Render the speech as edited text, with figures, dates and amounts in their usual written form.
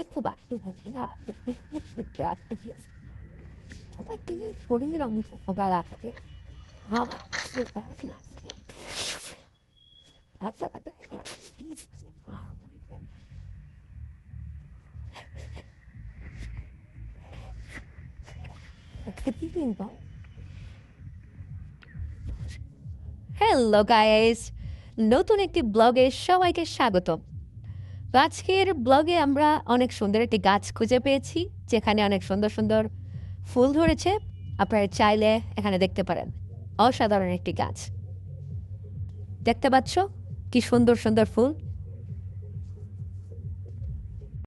Ecco basta, grazie. Perché fuori non mi può parlare. Ma sì, hello guys, নতুন একটি ব্লগে সবাইকে স্বাগত। তো আজকের ব্লগে আমরা অনেক সুন্দর একটি গাছ খুঁজে পেয়েছি, যেখানে অনেক সুন্দর সুন্দর ফুল ধরেছে। আপনারা চাইলে এখানে দেখতে পারেন, অসাধারণ একটি গাছ। দেখতে পাচ্ছ কি সুন্দর সুন্দর ফুল।